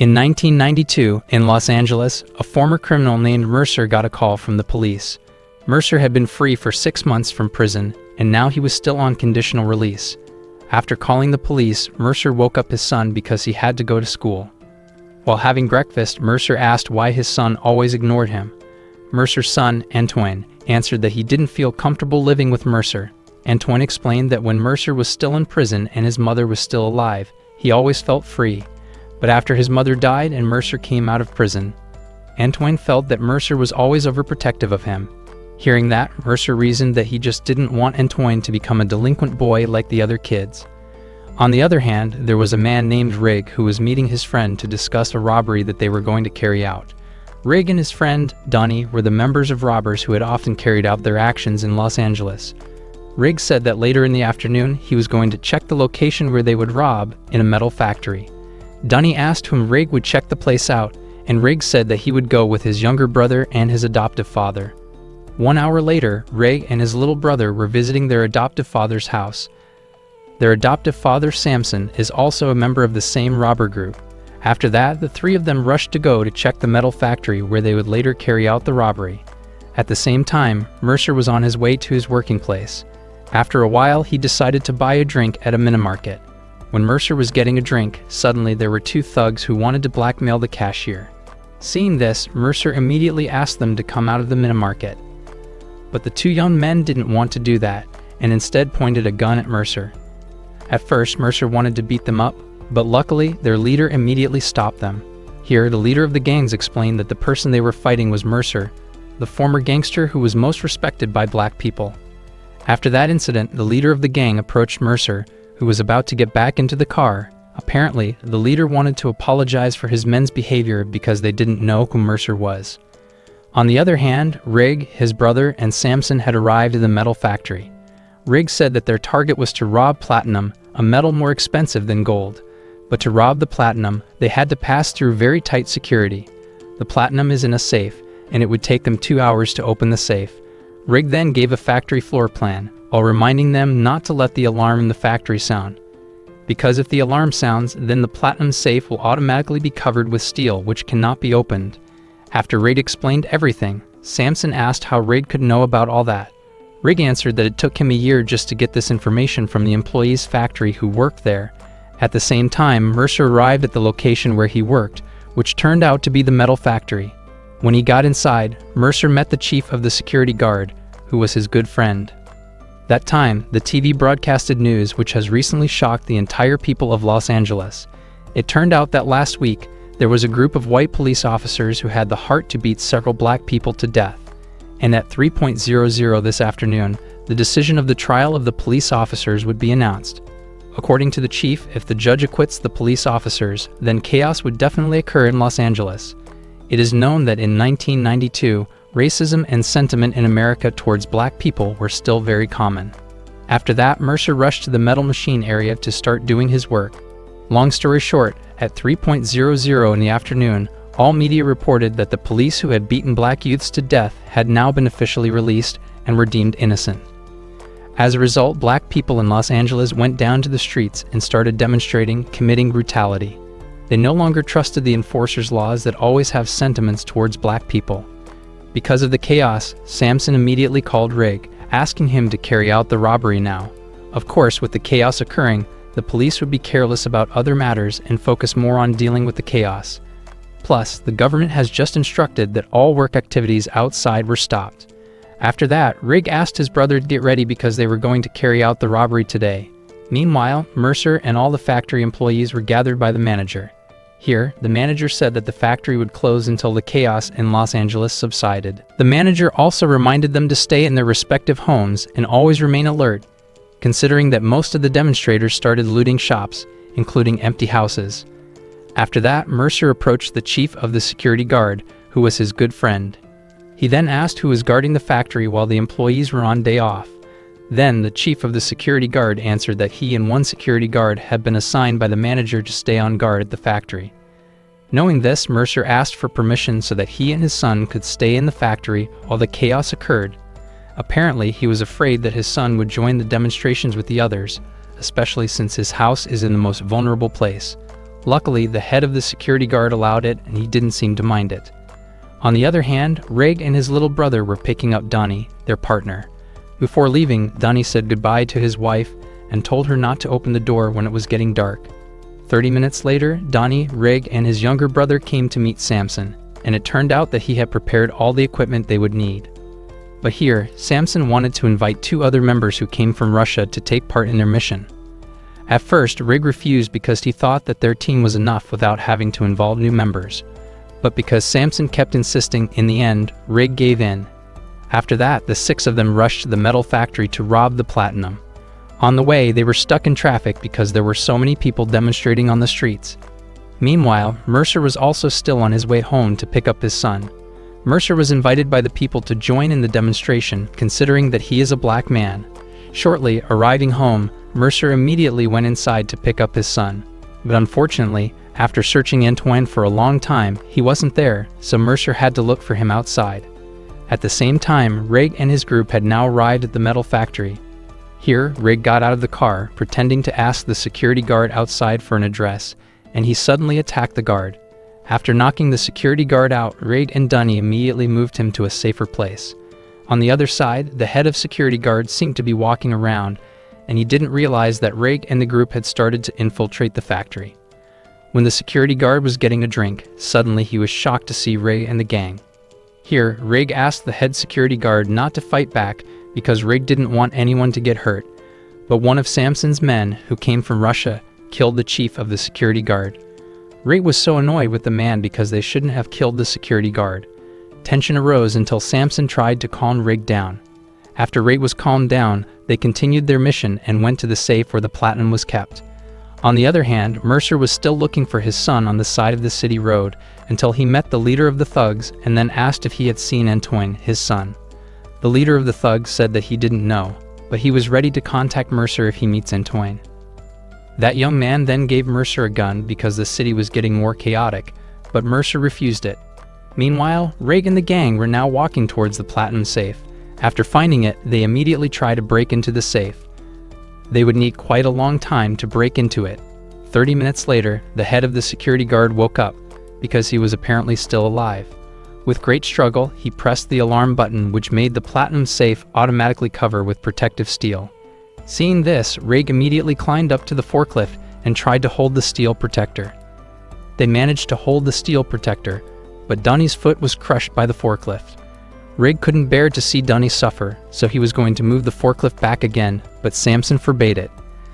In 1992, in Los Angeles, a former criminal named Mercer got a call from the police. Mercer had been free for 6 months from prison, and now he was still on conditional release. After calling the police, Mercer woke up his son because he had to go to school. While having breakfast, Mercer asked why his son always ignored him. Mercer's son, Antoine, answered that he didn't feel comfortable living with Mercer. Antoine explained that when Mercer was still in prison and his mother was still alive, he always felt free. But after his mother died and Mercer came out of prison, Antoine felt that Mercer was always overprotective of him. Hearing that, Mercer reasoned that he just didn't want Antoine to become a delinquent boy like the other kids. On the other hand, there was a man named Rig who was meeting his friend to discuss a robbery that they were going to carry out. Rig and his friend, Donnie, were the members of robbers who had often carried out their actions in Los Angeles. Rig said that later in the afternoon, he was going to check the location where they would rob, in a metal factory. Donnie asked whom Rig would check the place out, and Rig said that he would go with his younger brother and his adoptive father. 1 hour later, Rig and his little brother were visiting their adoptive father's house. Their adoptive father, Samson, is also a member of the same robber group. After that, the three of them rushed to go to check the metal factory where they would later carry out the robbery. At the same time, Mercer was on his way to his working place. After a while, he decided to buy a drink at a mini-market. When Mercer was getting a drink, suddenly there were 2 thugs who wanted to blackmail the cashier. Seeing this, Mercer immediately asked them to come out of the mini-market. But the 2 young men didn't want to do that, and instead pointed a gun at Mercer. At first, Mercer wanted to beat them up, but luckily, their leader immediately stopped them. Here, the leader of the gangs explained that the person they were fighting was Mercer, the former gangster who was most respected by black people. After that incident, the leader of the gang approached Mercer, who was about to get back into the car. Apparently, the leader wanted to apologize for his men's behavior because they didn't know who Mercer was. On the other hand, Rig, his brother, and Samson had arrived at the metal factory. Rig said that their target was to rob platinum, a metal more expensive than gold. But to rob the platinum, they had to pass through very tight security. The platinum is in a safe, and it would take them 2 hours to open the safe. Rig then gave a factory floor plan, while reminding them not to let the alarm in the factory sound. Because if the alarm sounds, then the platinum safe will automatically be covered with steel, which cannot be opened. After Rig explained everything, Samson asked how Rig could know about all that. Rig answered that it took him a year just to get this information from the employees' factory who worked there. At the same time, Mercer arrived at the location where he worked, which turned out to be the metal factory. When he got inside, Mercer met the chief of the security guard, who was his good friend. That time, the TV broadcasted news which has recently shocked the entire people of Los Angeles. It turned out that last week, there was a group of white police officers who had the heart to beat several black people to death. And at 3:00 this afternoon, the decision of the trial of the police officers would be announced. According to the chief, if the judge acquits the police officers, then chaos would definitely occur in Los Angeles. It is known that in 1992, racism and sentiment in America towards black people were still very common. After that, Mercer rushed to the metal machine area to start doing his work. Long story short, at 3:00 in the afternoon, all media reported that the police who had beaten black youths to death had now been officially released and were deemed innocent. As a result, black people in Los Angeles went down to the streets and started demonstrating, committing brutality. They no longer trusted the enforcers' laws that always have sentiments towards black people. Because of the chaos, Samson immediately called Rig, asking him to carry out the robbery now. Of course, with the chaos occurring, the police would be careless about other matters and focus more on dealing with the chaos. Plus, the government has just instructed that all work activities outside were stopped. After that, Rig asked his brother to get ready because they were going to carry out the robbery today. Meanwhile, Mercer and all the factory employees were gathered by the manager. Here, the manager said that the factory would close until the chaos in Los Angeles subsided. The manager also reminded them to stay in their respective homes and always remain alert, considering that most of the demonstrators started looting shops, including empty houses. After that, Mercer approached the chief of the security guard, who was his good friend. He then asked who was guarding the factory while the employees were on day off. Then, the chief of the security guard answered that he and one security guard had been assigned by the manager to stay on guard at the factory. Knowing this, Mercer asked for permission so that he and his son could stay in the factory while the chaos occurred. Apparently, he was afraid that his son would join the demonstrations with the others, especially since his house is in the most vulnerable place. Luckily, the head of the security guard allowed it, and he didn't seem to mind it. On the other hand, Rig and his little brother were picking up Donnie, their partner. Before leaving, Donnie said goodbye to his wife and told her not to open the door when it was getting dark. 30 minutes later, Donnie, Rig, and his younger brother came to meet Samson, and it turned out that he had prepared all the equipment they would need. But here, Samson wanted to invite 2 other members who came from Russia to take part in their mission. At first, Rig refused because he thought that their team was enough without having to involve new members. But because Samson kept insisting, in the end, Rig gave in. After that, the 6 of them rushed to the metal factory to rob the platinum. On the way, they were stuck in traffic because there were so many people demonstrating on the streets. Meanwhile, Mercer was also still on his way home to pick up his son. Mercer was invited by the people to join in the demonstration, considering that he is a black man. Shortly, arriving home, Mercer immediately went inside to pick up his son. But unfortunately, after searching Antoine for a long time, he wasn't there, so Mercer had to look for him outside. At the same time, Rig and his group had now arrived at the metal factory. Here, Rig got out of the car, pretending to ask the security guard outside for an address, and he suddenly attacked the guard. After knocking the security guard out, Rig and Donnie immediately moved him to a safer place. On the other side, the head of security guard seemed to be walking around, and he didn't realize that Rig and the group had started to infiltrate the factory. When the security guard was getting a drink, suddenly he was shocked to see Rig and the gang. Here, Rig asked the head security guard not to fight back because Rig didn't want anyone to get hurt, but one of Samson's men, who came from Russia, killed the chief of the security guard. Rig was so annoyed with the man because they shouldn't have killed the security guard. Tension arose until Samson tried to calm Rig down. After Rig was calmed down, they continued their mission and went to the safe where the platinum was kept. On the other hand, Mercer was still looking for his son on the side of the city road until he met the leader of the thugs and then asked if he had seen Antoine, his son. The leader of the thugs said that he didn't know, but he was ready to contact Mercer if he meets Antoine. That young man then gave Mercer a gun because the city was getting more chaotic, but Mercer refused it. Meanwhile, Rig and the gang were now walking towards the platinum safe. After finding it, they immediately tried to break into the safe. They would need quite a long time to break into it. 30 minutes later, the head of the security guard woke up, because he was apparently still alive. With great struggle, he pressed the alarm button, which made the platinum safe automatically cover with protective steel. Seeing this, Rig immediately climbed up to the forklift and tried to hold the steel protector. They managed to hold the steel protector, but Donnie's foot was crushed by the forklift. Rig couldn't bear to see Donnie suffer, so he was going to move the forklift back again, but Samson forbade it.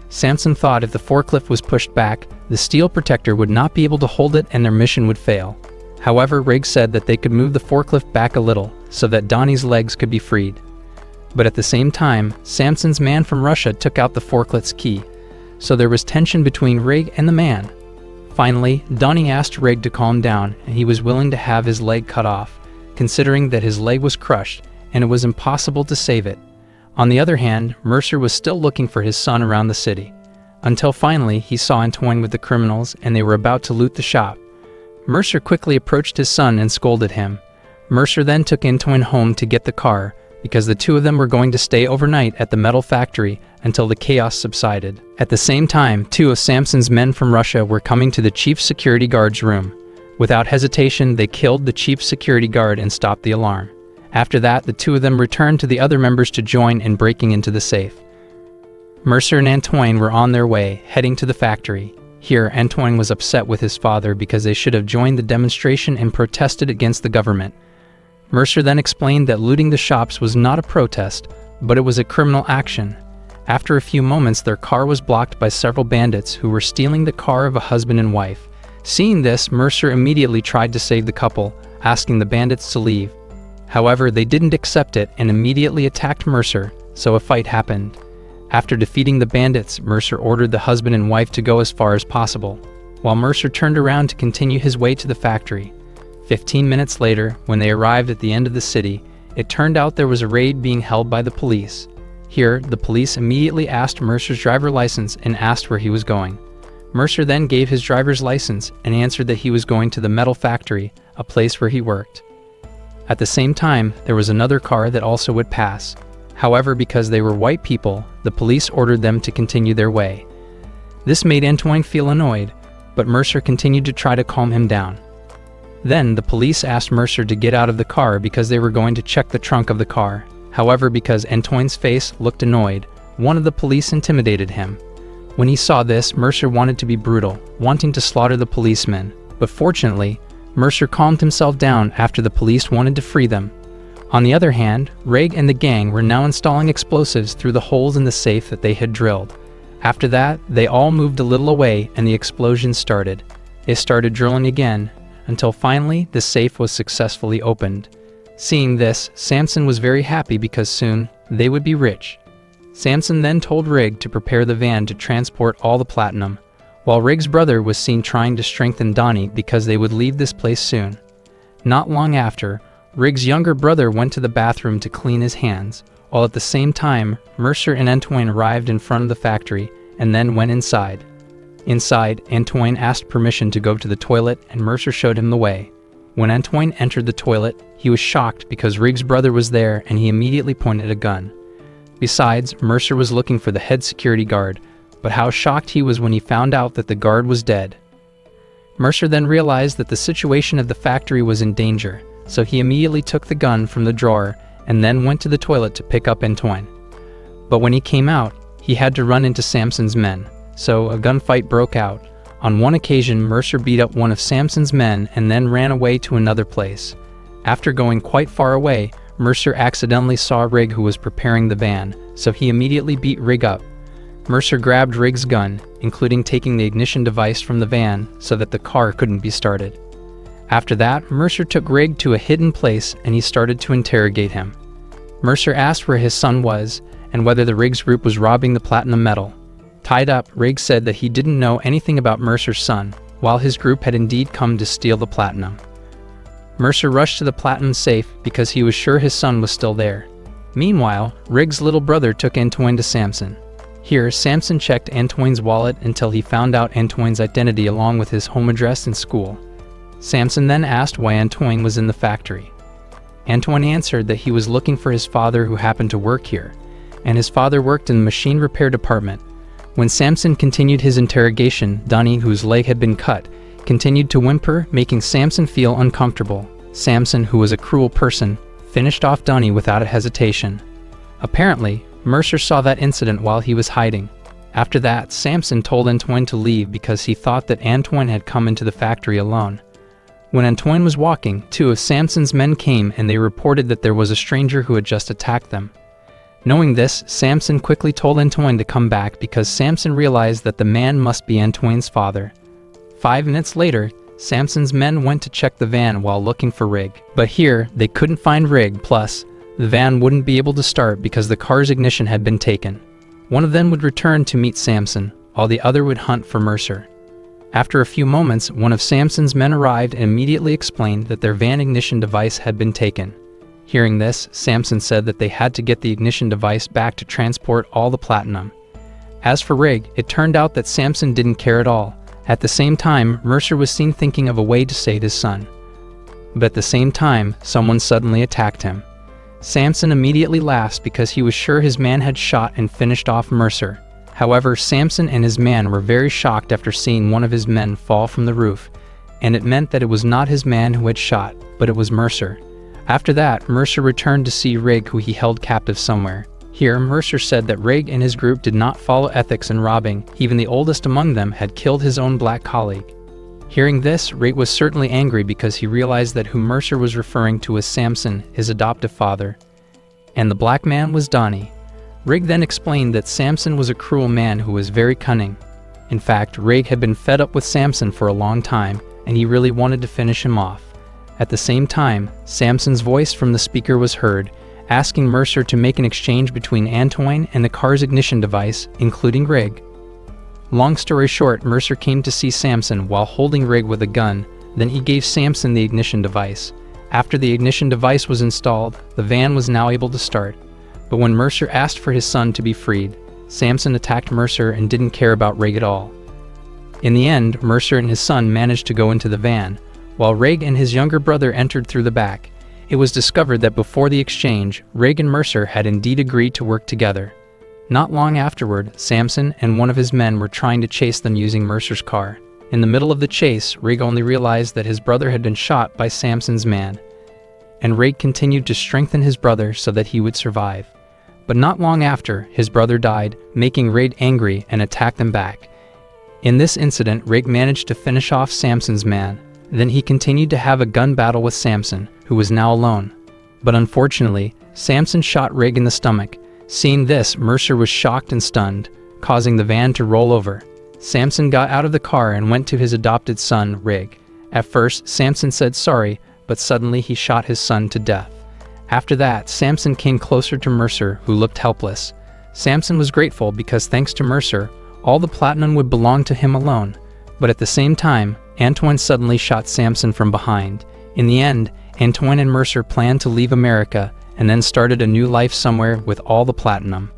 Samson thought if the forklift was pushed back, the steel protector would not be able to hold it and their mission would fail. However, Rig said that they could move the forklift back a little so that Donnie's legs could be freed. But at the same time, Samson's man from Russia took out the forklift's key, so there was tension between Rig and the man. Finally, Donnie asked Rig to calm down, and he was willing to have his leg cut off, considering that his leg was crushed and it was impossible to save it. On the other hand, Mercer was still looking for his son around the city, until finally he saw Antoine with the criminals and they were about to loot the shop. Mercer quickly approached his son and scolded him. Mercer then took Antoine home to get the car, because the 2 of them were going to stay overnight at the metal factory until the chaos subsided. At the same time, 2 of Samson's men from Russia were coming to the chief security guard's room. Without hesitation, they killed the chief security guard and stopped the alarm. After that, the 2 of them returned to the other members to join in breaking into the safe. Mercer and Antoine were on their way, heading to the factory. Here, Antoine was upset with his father because they should have joined the demonstration and protested against the government. Mercer then explained that looting the shops was not a protest, but it was a criminal action. After a few moments, their car was blocked by several bandits who were stealing the car of a husband and wife. Seeing this, Mercer immediately tried to save the couple, asking the bandits to leave. However, they didn't accept it and immediately attacked Mercer, so a fight happened. After defeating the bandits, Mercer ordered the husband and wife to go as far as possible, while Mercer turned around to continue his way to the factory. 15 minutes later, when they arrived at the end of the city, it turned out there was a raid being held by the police. Here, the police immediately asked Mercer's driver's license and asked where he was going. Mercer then gave his driver's license and answered that he was going to the metal factory, a place where he worked. At the same time, there was another car that also would pass. However, because they were white people, the police ordered them to continue their way. This made Antoine feel annoyed. but Mercer continued to try to calm him down. Then, the police asked Mercer to get out of the car because they were going to check the trunk of the car. However, because Antoine's face looked annoyed, one of the police intimidated him. When he saw this, Mercer wanted to be brutal, wanting to slaughter the policemen. But fortunately, Mercer calmed himself down after the police wanted to free them. On the other hand, Rig and the gang were now installing explosives through the holes in the safe that they had drilled. After that, they all moved a little away and the explosion started. It started drilling again, until finally the safe was successfully opened. Seeing this, Samson was very happy because soon they would be rich. Samson then told Rig to prepare the van to transport all the platinum, while Rig's brother was seen trying to strengthen Donnie because they would leave this place soon. Not long after, Rig's younger brother went to the bathroom to clean his hands, while at the same time, Mercer and Antoine arrived in front of the factory and then went inside. Inside, Antoine asked permission to go to the toilet and Mercer showed him the way. When Antoine entered the toilet, he was shocked because Rig's brother was there and he immediately pointed a gun. Besides, Mercer was looking for the head security guard, but how shocked he was when he found out that the guard was dead. Mercer then realized that the situation of the factory was in danger, so he immediately took the gun from the drawer and then went to the toilet to pick up Antoine. But when he came out, he had to run into Samson's men, so a gunfight broke out. On one occasion, Mercer beat up one of Samson's men and then ran away to another place. After going quite far away, Mercer accidentally saw Rig who was preparing the van, so he immediately beat Rig up. Mercer grabbed Rig's gun, including taking the ignition device from the van so that the car couldn't be started. After that, Mercer took Rig to a hidden place and he started to interrogate him. Mercer asked where his son was and whether the Rig's group was robbing the platinum metal. Tied up, Rig said that he didn't know anything about Mercer's son, while his group had indeed come to steal the platinum. Mercer rushed to the platinum safe because he was sure his son was still there. Meanwhile, Rig's little brother took Antoine to Samson. Here, Samson checked Antoine's wallet until he found out Antoine's identity along with his home address and school. Samson then asked why Antoine was in the factory. Antoine answered that he was looking for his father who happened to work here, and his father worked in the machine repair department. When Samson continued his interrogation, Donnie, whose leg had been cut, continued to whimper, making Samson feel uncomfortable. Samson, who was a cruel person, finished off Donnie without a hesitation. Apparently, Mercer saw that incident while he was hiding. After that, Samson told Antoine to leave because he thought that Antoine had come into the factory alone. When Antoine was walking, two of Samson's men came and they reported that there was a stranger who had just attacked them. Knowing this, Samson quickly told Antoine to come back because Samson realized that the man must be Antoine's father. 5 minutes later, Samson's men went to check the van while looking for Rig. But here, they couldn't find Rig, plus, the van wouldn't be able to start because the car's ignition had been taken. One of them would return to meet Samson, while the other would hunt for Mercer. After a few moments, one of Samson's men arrived and immediately explained that their van ignition device had been taken. Hearing this, Samson said that they had to get the ignition device back to transport all the platinum. As for Rig, it turned out that Samson didn't care at all. At the same time, Mercer was seen thinking of a way to save his son. But at the same time, someone suddenly attacked him. Samson immediately laughed because he was sure his man had shot and finished off Mercer. However, Samson and his man were very shocked after seeing one of his men fall from the roof, and it meant that it was not his man who had shot, but it was Mercer. After that, Mercer returned to see Rig, who he held captive somewhere. Here, Mercer said that Rig and his group did not follow ethics in robbing. Even the oldest among them had killed his own black colleague. Hearing this, Rig was certainly angry because he realized that who Mercer was referring to as Samson, his adoptive father, and the black man was Donnie. Rig then explained that Samson was a cruel man who was very cunning. In fact, Rig had been fed up with Samson for a long time, and he really wanted to finish him off. At the same time, Samson's voice from the speaker was heard, asking Mercer to make an exchange between Antoine and the car's ignition device, including Rig. Long story short, Mercer came to see Samson while holding Rig with a gun, then he gave Samson the ignition device. After the ignition device was installed, the van was now able to start. But when Mercer asked for his son to be freed, Samson attacked Mercer and didn't care about Rig at all. In the end, Mercer and his son managed to go into the van, while Rig and his younger brother entered through the back. It was discovered that before the exchange, Rig and Mercer had indeed agreed to work together. Not long afterward, Samson and one of his men were trying to chase them using Mercer's car. In the middle of the chase, Rig only realized that his brother had been shot by Samson's man, and Rig continued to strengthen his brother so that he would survive. But not long after, his brother died, making Rig angry and attacked them back. In this incident, Rig managed to finish off Samson's man. Then he continued to have a gun battle with Samson, who was now alone. But unfortunately, Samson shot Rig in the stomach. Seeing this, Mercer was shocked and stunned, causing the van to roll over. Samson got out of the car and went to his adopted son, Rig. At first, Samson said sorry, but suddenly he shot his son to death. After that, Samson came closer to Mercer, who looked helpless. Samson was grateful because thanks to Mercer, all the platinum would belong to him alone. But at the same time, Antoine suddenly shot Samson from behind. In the end, Antoine and Mercer planned to leave America and then started a new life somewhere with all the platinum.